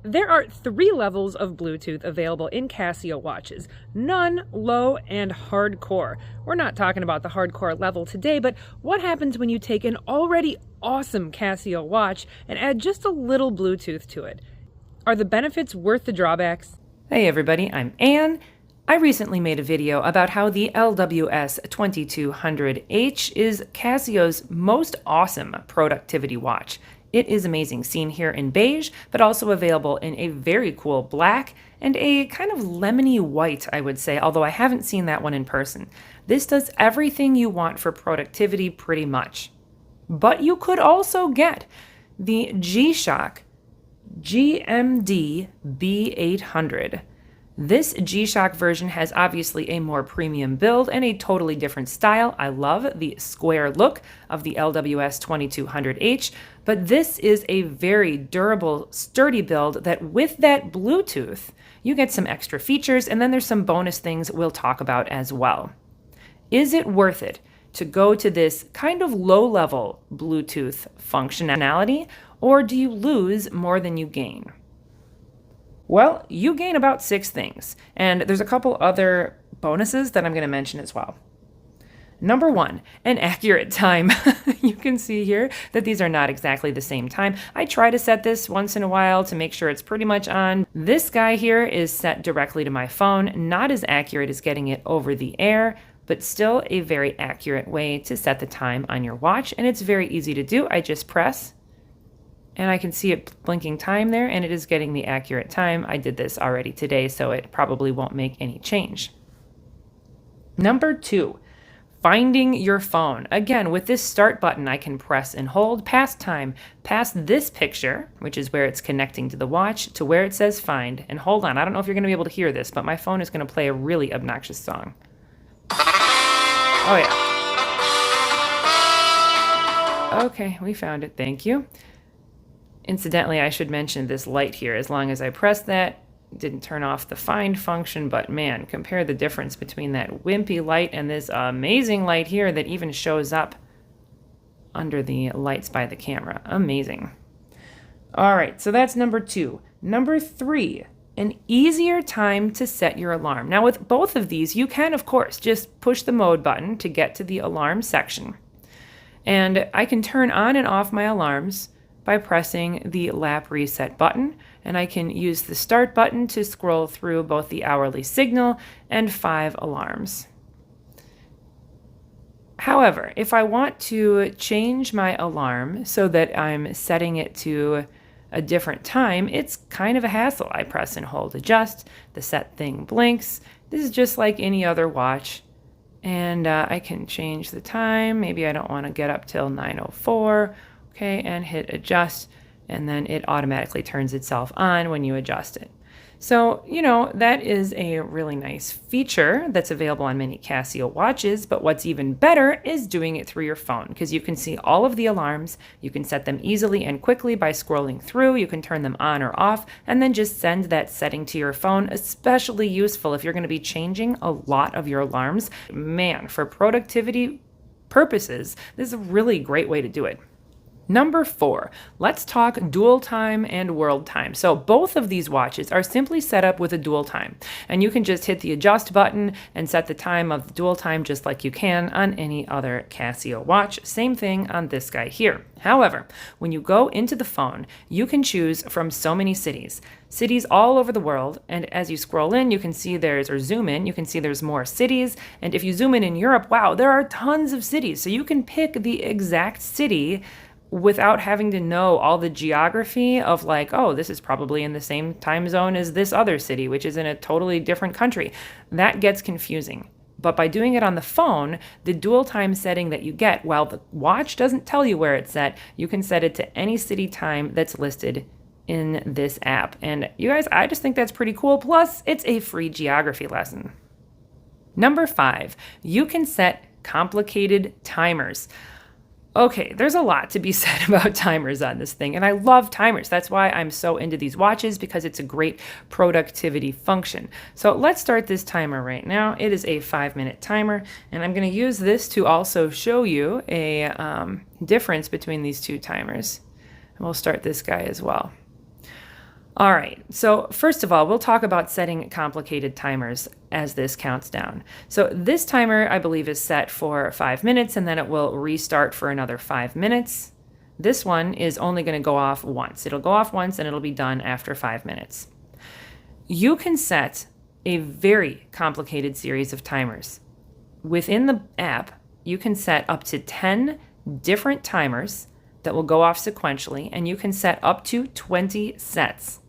There are 3 levels of Bluetooth available in Casio watches: none, low, and hardcore. We're not talking about the hardcore level today, but what happens when you take an already awesome Casio watch and add just a little Bluetooth to it? Are the benefits worth the drawbacks? Hey everybody, I'm Anne. I recently made a video about how the LWS2200H is Casio's most awesome productivity watch. It is amazing, seen here in beige, but also available in a very cool black and a kind of lemony white, I would say, although I haven't seen that one in person. This does everything you want for productivity pretty much. But you could also get the GShock GMD B800. This GShock version has obviously a more premium build and a totally different style. I love the square look of the LWS2200H, but this is a very durable, sturdy build that with that Bluetooth, you get some extra features, and then there's some bonus things we'll talk about as well. Is it worth it to go to this kind of low-level Bluetooth functionality, or do you lose more than you gain? Well, you gain about 6 things, and there's a couple other bonuses that I'm going to mention as well. Number 1, an accurate time. You can see here that these are not exactly the same time. I try to set this once in a while to make sure it's pretty much on. This guy here is set directly to my phone, not as accurate as getting it over the air, but still a very accurate way to set the time on your watch, and it's very easy to do. I just press, and I can see it blinking time there, and it is getting the accurate time. I did this already today, so it probably won't make any change. Number 2, finding your phone. Again, with this start button, I can press and hold past time, past this picture, which is where it's connecting to the watch, to where it says find. And hold on, I don't know if you're going to be able to hear this, but my phone is going to play a really obnoxious song. Oh yeah. Okay, we found it, thank you. Incidentally, I should mention this light here. As long as I press that, it didn't turn off the find function, but man, compare the difference between that wimpy light and this amazing light here that even shows up under the lights by the camera. Amazing. All right, so that's number 2. Number 3, an easier time to set your alarm. Now with both of these, you can, of course, just push the mode button to get to the alarm section. And I can turn on and off my alarms by pressing the lap reset button, and I can use the start button to scroll through both the hourly signal and 5 alarms. However, if I want to change my alarm so that I'm setting it to a different time, it's kind of a hassle. I press and hold adjust, the set thing blinks. This is just like any other watch. And I can change the time. Maybe I don't want to get up till 9:04. Okay, and hit adjust, and then it automatically turns itself on when you adjust it. So, that is a really nice feature that's available on many Casio watches, but what's even better is doing it through your phone, because you can see all of the alarms, you can set them easily and quickly by scrolling through, you can turn them on or off, and then just send that setting to your phone, especially useful if you're going to be changing a lot of your alarms. Man, for productivity purposes, this is a really great way to do it. Number 4, let's talk dual time and world time. So both of these watches are simply set up with a dual time, and you can just hit the adjust button and set the time of the dual time just like you can on any other Casio watch. Same thing on this guy here. However, when you go into the phone, you can choose from so many cities all over the world, and as you scroll in, you can see zoom in, you can see there's more cities, and if you zoom in Europe, wow, there are tons of cities, so you can pick the exact city without having to know all the geography of like, oh, this is probably in the same time zone as this other city, which is in a totally different country. That gets confusing. But by doing it on the phone, the dual time setting that you get, while the watch doesn't tell you where it's set, you can set it to any city time that's listed in this app. And you guys, I just think that's pretty cool. Plus, it's a free geography lesson. Number 5, you can set complicated timers. Okay, there's a lot to be said about timers on this thing, and I love timers. That's why I'm so into these watches, because it's a great productivity function. So let's start this timer right now. It is a 5-minute timer, and I'm going to use this to also show you a difference between these two timers. And we'll start this guy as well. All right, so first of all, we'll talk about setting complicated timers as this counts down. So this timer, I believe, is set for 5 minutes, and then it will restart for another 5 minutes. This one is only going to go off once. It'll go off once, and it'll be done after 5 minutes. You can set a very complicated series of timers. Within the app, you can set up to 10 different timers that will go off sequentially, and you can set up to 20 sets.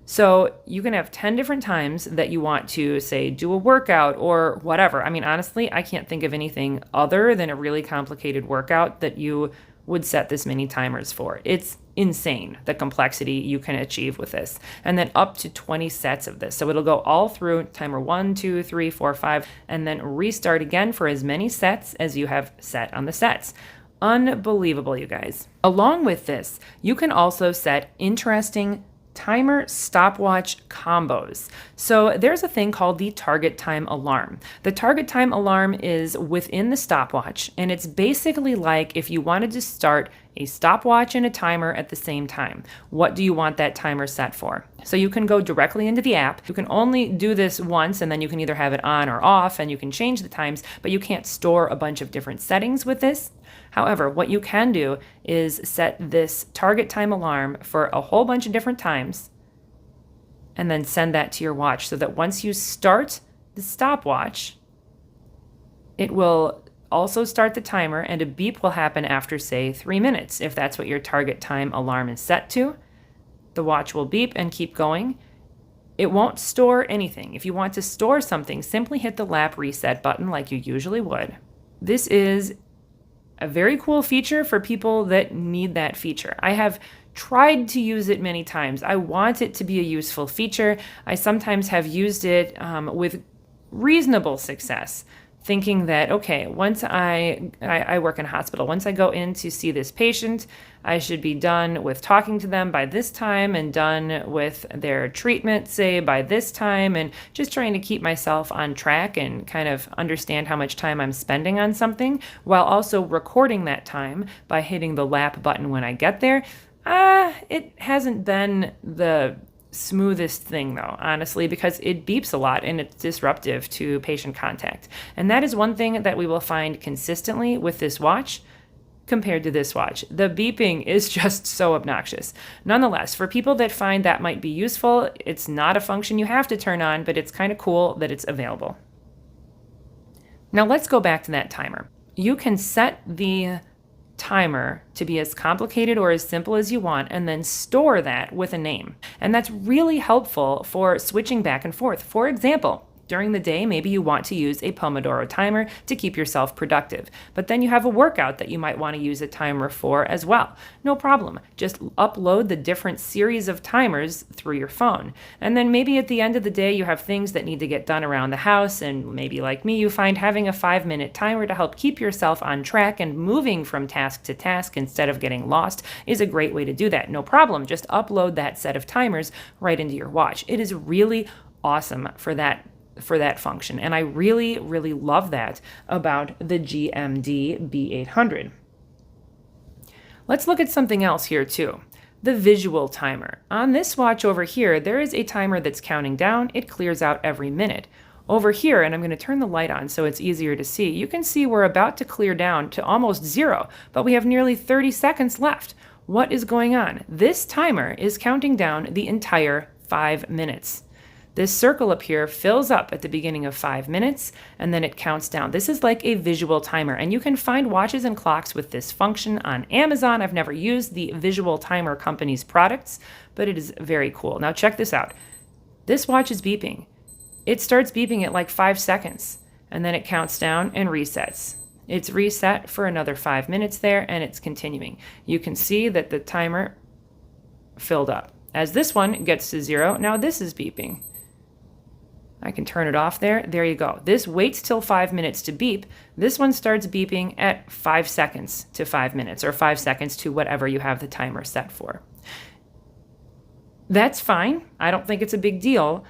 So you can have 10 different times that you want to, say, do a workout or whatever. I mean, honestly, I can't think of anything other than a really complicated workout that you would set this many timers for. It's insane, the complexity you can achieve with this. And then up to 20 sets of this. So it'll go all through timer 1, 2, 3, 4, 5, and then restart again for as many sets as you have set on the sets. Unbelievable, you guys. Along with this, you can also set interesting timer stopwatch combos. So there's a thing called the target time alarm. The target time alarm is within the stopwatch, and it's basically like if you wanted to start a stopwatch and a timer at the same time. What do you want that timer set for? So you can go directly into the app. You can only do this once, and then you can either have it on or off, and you can change the times, but you can't store a bunch of different settings with this. However, what you can do is set this target time alarm for a whole bunch of different times and then send that to your watch so that once you start the stopwatch, it will also start the timer and a beep will happen after, say, 3 minutes. If that's what your target time alarm is set to, the watch will beep and keep going. It won't store anything. If you want to store something, simply hit the lap reset button like you usually would. This is a very cool feature for people that need that feature. I have tried to use it many times. I want it to be a useful feature. I sometimes have used it with reasonable success, thinking that, okay, once I work in a hospital, once I go in to see this patient, I should be done with talking to them by this time and done with their treatment, say, by this time, and just trying to keep myself on track and kind of understand how much time I'm spending on something while also recording that time by hitting the lap button when I get there. It hasn't been the smoothest thing though, honestly, because it beeps a lot and it's disruptive to patient contact. And that is one thing that we will find consistently with this watch compared to this watch. The beeping is just so obnoxious. Nonetheless, for people that find that might be useful, it's not a function you have to turn on, but it's kind of cool that it's available. Now let's go back to that timer. You can set the timer to be as complicated or as simple as you want and then store that with a name. And that's really helpful for switching back and forth. For example, during the day, maybe you want to use a Pomodoro timer to keep yourself productive, but then you have a workout that you might want to use a timer for as well. No problem. Just upload the different series of timers through your phone. And then maybe at the end of the day, you have things that need to get done around the house, and maybe like me, you find having a 5-minute timer to help keep yourself on track and moving from task to task instead of getting lost is a great way to do that. No problem. Just upload that set of timers right into your watch. It is really awesome for that function. And I really, really love that about the GMD B800. Let's look at something else here too. The visual timer. On this watch over here, there is a timer that's counting down. It clears out every minute. Over here, and I'm going to turn the light on so it's easier to see, you can see we're about to clear down to almost 0, but we have nearly 30 seconds left. What is going on? This timer is counting down the entire 5 minutes. This circle up here fills up at the beginning of 5 minutes, and then it counts down. This is like a visual timer, and you can find watches and clocks with this function on Amazon. I've never used the Visual Timer Company's products, but it is very cool. Now check this out. This watch is beeping. It starts beeping at like 5 seconds, and then it counts down and resets. It's reset for another 5 minutes there, and it's continuing. You can see that the timer filled up. As this one gets to 0, now this is beeping. I can turn it off there. There you go. This waits till 5 minutes to beep. This one starts beeping at 5 seconds to 5 minutes, or 5 seconds to whatever you have the timer set for. That's fine. I don't think it's a big deal.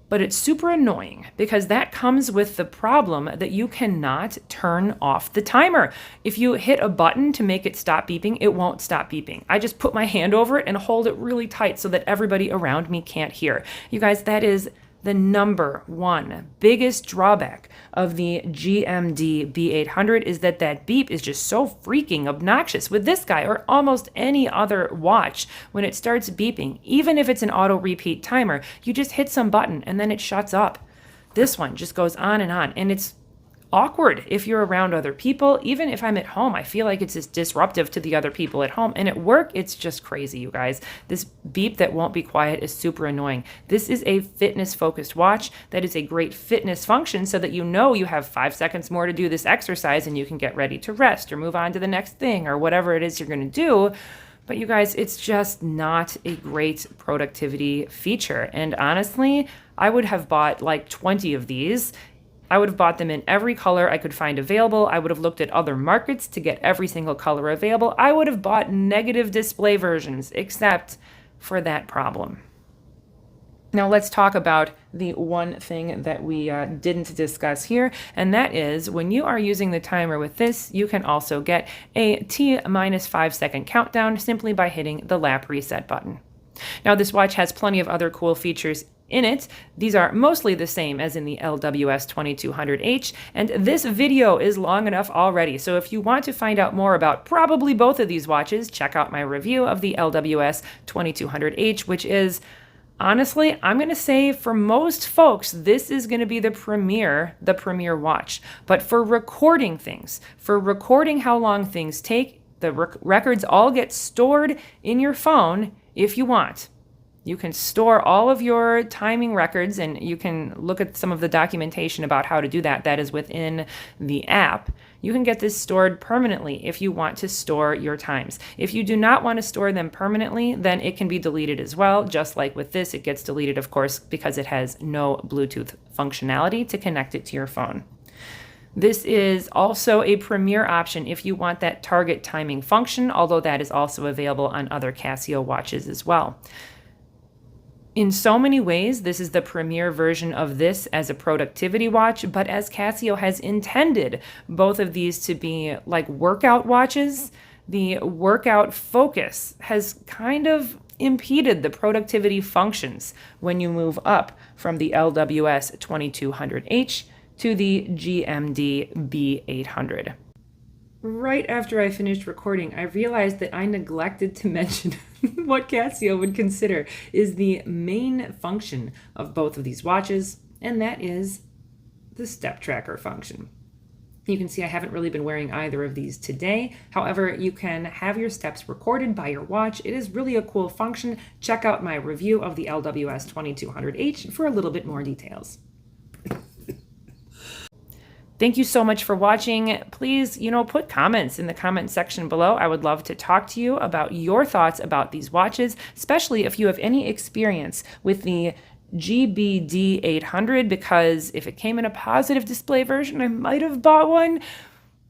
But it's super annoying because that comes with the problem that you cannot turn off the timer. If you hit a button to make it stop beeping, it won't stop beeping. I just put my hand over it and hold it really tight so that everybody around me can't hear. You guys, that is the number one biggest drawback of the GMD B800 is that beep is just so freaking obnoxious. With this guy or almost any other watch, when it starts beeping, even if it's an auto repeat timer, you just hit some button and then it shuts up. This one just goes on, and it's awkward if you're around other people. Even if I'm at home, I feel like it's just disruptive to the other people at home. And at work, it's just crazy, you guys. This beep that won't be quiet is super annoying. This is a fitness-focused watch that is a great fitness function so that you know you have 5 seconds more to do this exercise and you can get ready to rest or move on to the next thing or whatever it is you're going to do. But you guys, it's just not a great productivity feature. And honestly, I would have bought like 20 of these. I would have bought them in every color I could find available. I would have looked at other markets to get every single color available. I would have bought negative display versions, except for that problem. Now let's talk about the one thing that we didn't discuss here, and that is when you are using the timer with this, you can also get a T-minus 5 second countdown simply by hitting the lap reset button. Now this watch has plenty of other cool features in it. These are mostly the same as in the LWS2200H, and this video is long enough already. So if you want to find out more about probably both of these watches, check out my review of the LWS2200H, which is, honestly, I'm going to say for most folks, this is going to be the premier watch. But for recording things, for recording how long things take, the records all get stored in your phone if you want. You can store all of your timing records, and you can look at some of the documentation about how to do that. That is within the app. You can get this stored permanently if you want to store your times. If you do not want to store them permanently, then it can be deleted as well. Just like with this, it gets deleted, of course, because it has no Bluetooth functionality to connect it to your phone. This is also a premier option if you want that target timing function, although that is also available on other Casio watches as well. In so many ways, this is the premier version of this as a productivity watch, but as Casio has intended both of these to be like workout watches, the workout focus has kind of impeded the productivity functions when you move up from the LWS2200H to the GMD B800. Right after I finished recording, I realized that I neglected to mention what Casio would consider is the main function of both of these watches, and that is the step tracker function. You can see I haven't really been wearing either of these today. However, you can have your steps recorded by your watch. It is really a cool function. Check out my review of the LWS2200H for a little bit more details. Thank you so much for watching. Please, put comments in the comment section below. I would love to talk to you about your thoughts about these watches, especially if you have any experience with the GBD 800, because if it came in a positive display version, I might have bought one.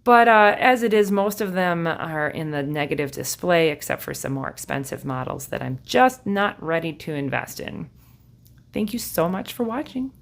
But as it is, most of them are in the negative display, except for some more expensive models that I'm just not ready to invest in. Thank you so much for watching.